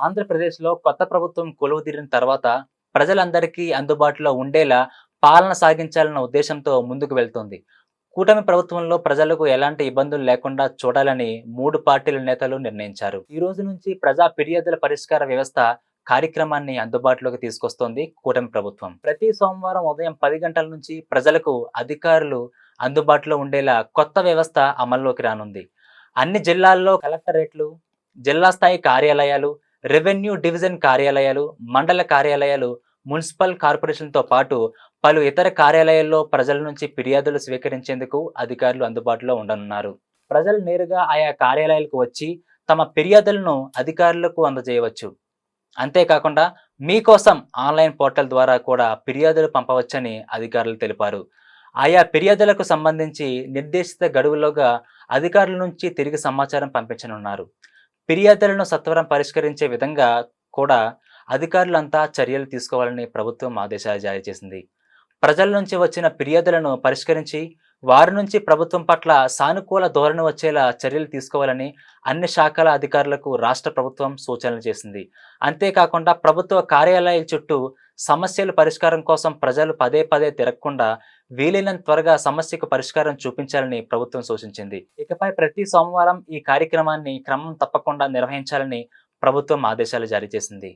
ఆంధ్రప్రదేశ్‌లో కొత్త ప్రభుత్వం కొలువుదీరిన తర్వాత ప్రజలందరికీ అందుబాటులో ఉండేలా పాలన సాగించాలన్న ఉద్దేశంతో ముందుకు వెళ్తోంది. కూటమి ప్రభుత్వంలో ప్రజలకు ఎలాంటి ఇబ్బందులు లేకుండా చూడాలని 3 పార్టీల నేతలు నిర్ణయించారు. ఈ రోజు నుంచి ప్రజా ఫిర్యాదుల పరిష్కార వ్యవస్థ కార్యక్రమాన్ని అందుబాటులోకి తీసుకొస్తోంది కూటమి ప్రభుత్వం. ప్రతి సోమవారం ఉదయం 10 గంటల నుంచి ప్రజలకు అధికారులు అందుబాటులో ఉండేలా కొత్త వ్యవస్థ అమల్లోకి రానుంది. అన్ని జిల్లాల్లో కలెక్టరేట్లు, జిల్లా స్థాయి కార్యాలయాలు, రెవెన్యూ డివిజన్ కార్యాలయాలు, మండల కార్యాలయాలు, మున్సిపల్ కార్పొరేషన్‌తో పాటు పలు ఇతర కార్యాలయాల్లో ప్రజల నుంచి ఫిర్యాదులు స్వీకరించేందుకు అధికారులు అందుబాటులో ఉండనున్నారు. ప్రజలు నేరుగా ఆయా కార్యాలయాలకు వచ్చి తమ ఫిర్యాదులను అధికారులకు అందజేయవచ్చు. అంతేకాకుండా మీకోసం ఆన్‌లైన్ పోర్టల్ ద్వారా కూడా ఫిర్యాదులు పంపవచ్చని అధికారులు తెలిపారు. ఆయా ఫిర్యాదులకు సంబంధించి నిర్దేశిత గడువులోగా అధికారుల నుంచి తిరిగి సమాచారం పంపించనున్నారు. ఫిర్యాదులను సత్వరం పరిష్కరించే విధంగా కూడా అధికారులంతా చర్యలు తీసుకోవాలని ప్రభుత్వం ఆదేశాలు జారీ చేసింది. ప్రజల నుంచి వచ్చిన ఫిర్యాదులను పరిష్కరించి వారి నుంచి ప్రభుత్వం పట్ల సానుకూల ధోరణి వచ్చేలా చర్యలు తీసుకోవాలని అన్ని శాఖల అధికారులకు రాష్ట్ర ప్రభుత్వం సూచనలు చేసింది. అంతేకాకుండా ప్రభుత్వ కార్యాలయాల చుట్టూ సమస్యల పరిష్కారం కోసం ప్రజలు పదే పదే తిరగకుండా వీలైనంత త్వరగా సమస్యకు పరిష్కారం చూపించాలని ప్రభుత్వం సూచించింది. ఇకపై ప్రతి సోమవారం ఈ కార్యక్రమాన్ని క్రమం తప్పకుండా నిర్వహించాలని ప్రభుత్వం ఆదేశాలు జారీ చేసింది.